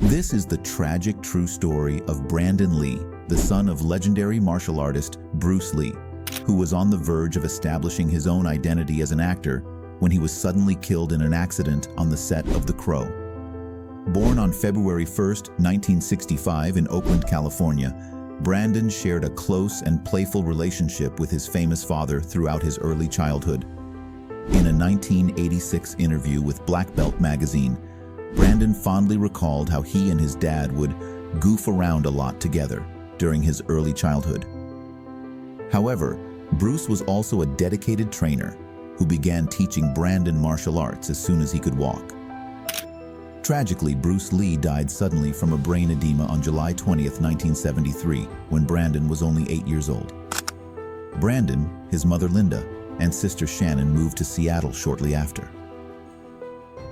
This is the tragic true story of Brandon Lee, the son of legendary martial artist Bruce Lee, who was on the verge of establishing his own identity as an actor when he was suddenly killed in an accident on the set of The Crow. Born on February 1, 1965 in Oakland, California, Brandon shared a close and playful relationship with his famous father throughout his early childhood. In a 1986 interview with Black Belt magazine, Brandon fondly recalled how he and his dad would goof around a lot together during his early childhood. However, Bruce was also a dedicated trainer who began teaching Brandon martial arts as soon as he could walk. Tragically, Bruce Lee died suddenly from a brain edema on July 20, 1973, when Brandon was only 8 years old. Brandon, his mother Linda, and sister Shannon moved to Seattle shortly after.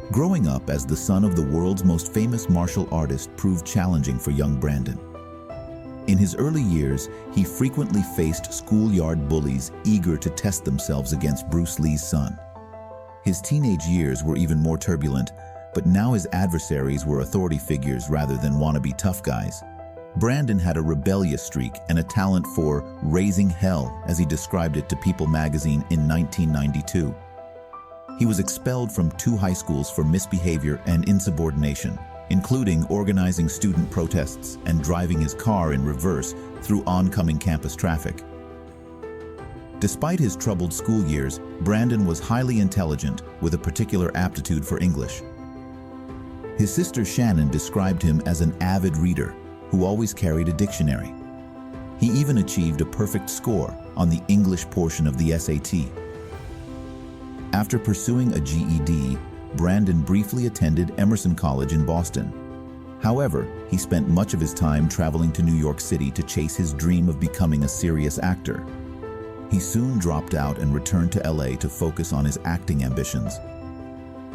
Growing up as the son of the world's most famous martial artist proved challenging for young Brandon. In his early years, he frequently faced schoolyard bullies eager to test themselves against Bruce Lee's son. His teenage years were even more turbulent, but now his adversaries were authority figures rather than wannabe tough guys. Brandon had a rebellious streak and a talent for raising hell, as he described it to People magazine in 1992. He was expelled from 2 high schools for misbehavior and insubordination, including organizing student protests and driving his car in reverse through oncoming campus traffic. Despite his troubled school years, Brandon was highly intelligent with a particular aptitude for English. His sister Shannon described him as an avid reader who always carried a dictionary. He even achieved a perfect score on the English portion of the SAT. After pursuing a GED, Brandon briefly attended Emerson College in Boston. However, he spent much of his time traveling to New York City to chase his dream of becoming a serious actor. He soon dropped out and returned to LA to focus on his acting ambitions.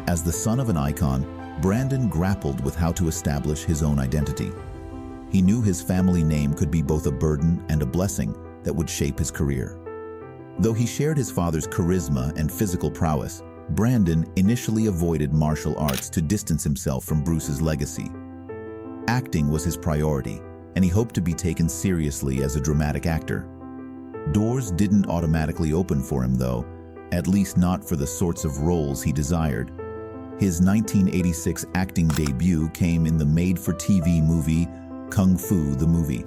As the son of an icon, Brandon grappled with how to establish his own identity. He knew his family name could be both a burden and a blessing that would shape his career. Though he shared his father's charisma and physical prowess, Brandon initially avoided martial arts to distance himself from Bruce's legacy. Acting was his priority, and he hoped to be taken seriously as a dramatic actor. Doors didn't automatically open for him, though, at least not for the sorts of roles he desired. His 1986 acting debut came in the made-for-TV movie Kung Fu the Movie.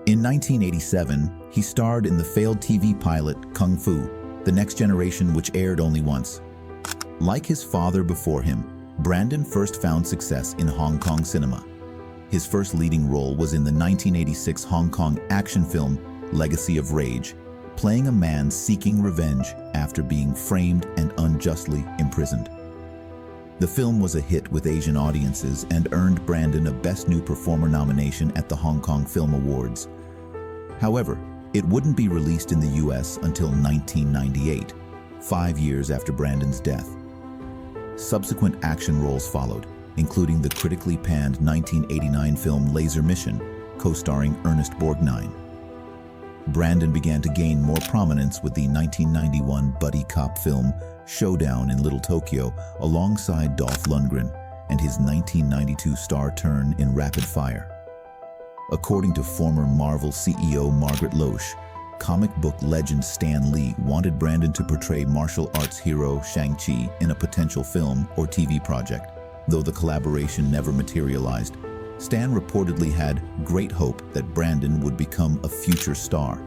In 1987, he starred in the failed TV pilot Kung Fu, The Next Generation, which aired only once. Like his father before him, Brandon first found success in Hong Kong cinema. His first leading role was in the 1986 Hong Kong action film Legacy of Rage, playing a man seeking revenge after being framed and unjustly imprisoned. The film was a hit with Asian audiences and earned Brandon a Best New Performer nomination at the Hong Kong Film Awards. However, it wouldn't be released in the US until 1998, 5 years after Brandon's death. Subsequent action roles followed, including the critically panned 1989 film Laser Mission, co-starring Ernest Borgnine. Brandon began to gain more prominence with the 1991 buddy cop film Showdown in Little Tokyo alongside Dolph Lundgren and his 1992 star turn in Rapid Fire. According to former Marvel CEO Margaret Loesch, comic book legend Stan Lee wanted Brandon to portray martial arts hero Shang-Chi in a potential film or TV project. Though the collaboration never materialized, Stan reportedly had great hope that Brandon would become a future star.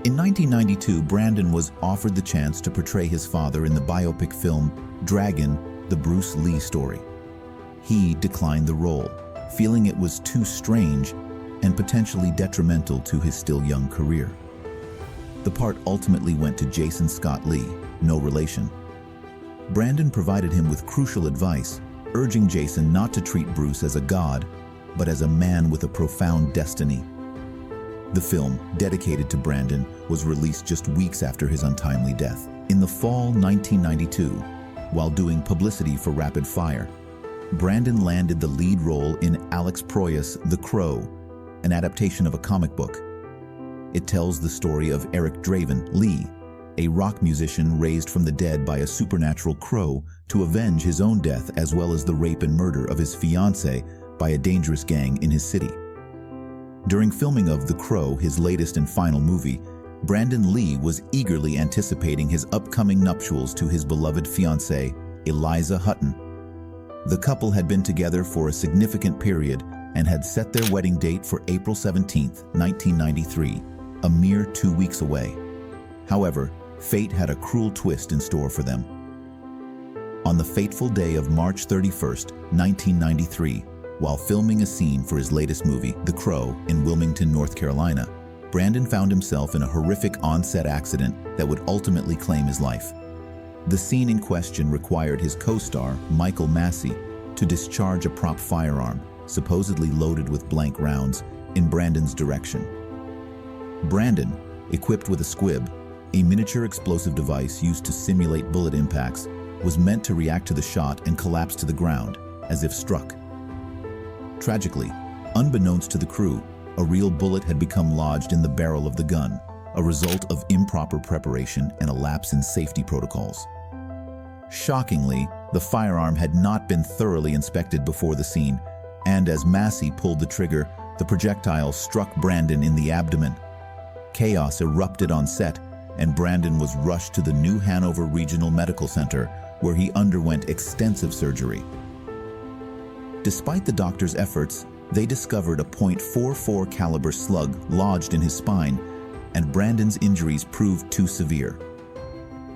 In 1992, Brandon was offered the chance to portray his father in the biopic film Dragon, the Bruce Lee story. He declined the role, feeling it was too strange and potentially detrimental to his still young career. The part ultimately went to Jason Scott Lee, no relation. Brandon provided him with crucial advice, urging Jason not to treat Bruce as a god, but as a man with a profound destiny. The film, dedicated to Brandon, was released just weeks after his untimely death. In the fall 1992, while doing publicity for Rapid Fire, Brandon landed the lead role in Alex Proyas' The Crow, an adaptation of a comic book. It tells the story of Eric Draven Lee, a rock musician raised from the dead by a supernatural crow to avenge his own death as well as the rape and murder of his fiancée by a dangerous gang in his city. During filming of The Crow, his latest and final movie, Brandon Lee was eagerly anticipating his upcoming nuptials to his beloved fiancée, Eliza Hutton. The couple had been together for a significant period and had set their wedding date for April 17, 1993, a mere 2 weeks away. However, fate had a cruel twist in store for them. On the fateful day of March 31, 1993, while filming a scene for his latest movie, The Crow, in Wilmington, North Carolina, Brandon found himself in a horrific on-set accident that would ultimately claim his life. The scene in question required his co-star, Michael Massey, to discharge a prop firearm, supposedly loaded with blank rounds, in Brandon's direction. Brandon, equipped with a squib, a miniature explosive device used to simulate bullet impacts, was meant to react to the shot and collapse to the ground, as if struck. Tragically, unbeknownst to the crew, a real bullet had become lodged in the barrel of the gun, a result of improper preparation and a lapse in safety protocols. Shockingly, the firearm had not been thoroughly inspected before the scene, and as Massey pulled the trigger, the projectile struck Brandon in the abdomen. Chaos erupted on set, and Brandon was rushed to the New Hanover Regional Medical Center, where he underwent extensive surgery. Despite the doctor's efforts, they discovered a .44 caliber slug lodged in his spine, and Brandon's injuries proved too severe.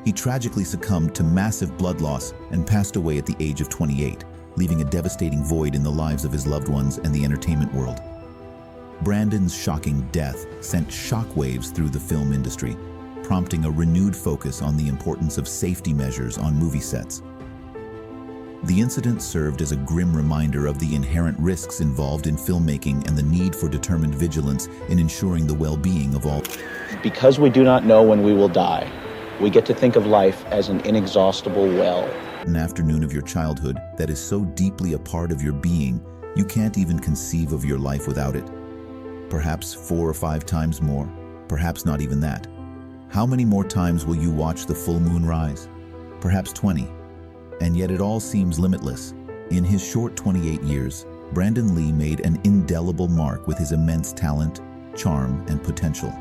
He tragically succumbed to massive blood loss and passed away at the age of 28, leaving a devastating void in the lives of his loved ones and the entertainment world. Brandon's shocking death sent shockwaves through the film industry, prompting a renewed focus on the importance of safety measures on movie sets. The incident served as a grim reminder of the inherent risks involved in filmmaking and the need for determined vigilance in ensuring the well-being of all. Because we do not know when we will die, we get to think of life as an inexhaustible well. An afternoon of your childhood that is so deeply a part of your being, you can't even conceive of your life without it. Perhaps 4 or 5 times more, perhaps not even that. How many more times will you watch the full moon rise? Perhaps 20. And yet it all seems limitless. In his short 28 years, Brandon Lee made an indelible mark with his immense talent, charm, and potential.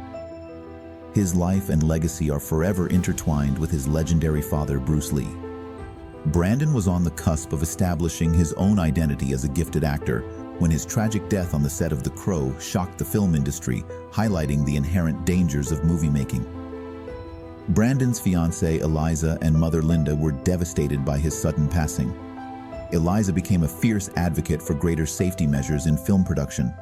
His life and legacy are forever intertwined with his legendary father, Bruce Lee. Brandon was on the cusp of establishing his own identity as a gifted actor when his tragic death on the set of The Crow shocked the film industry, highlighting the inherent dangers of movie making. Brandon's fiancée Eliza and mother Linda were devastated by his sudden passing. Eliza became a fierce advocate for greater safety measures in film production,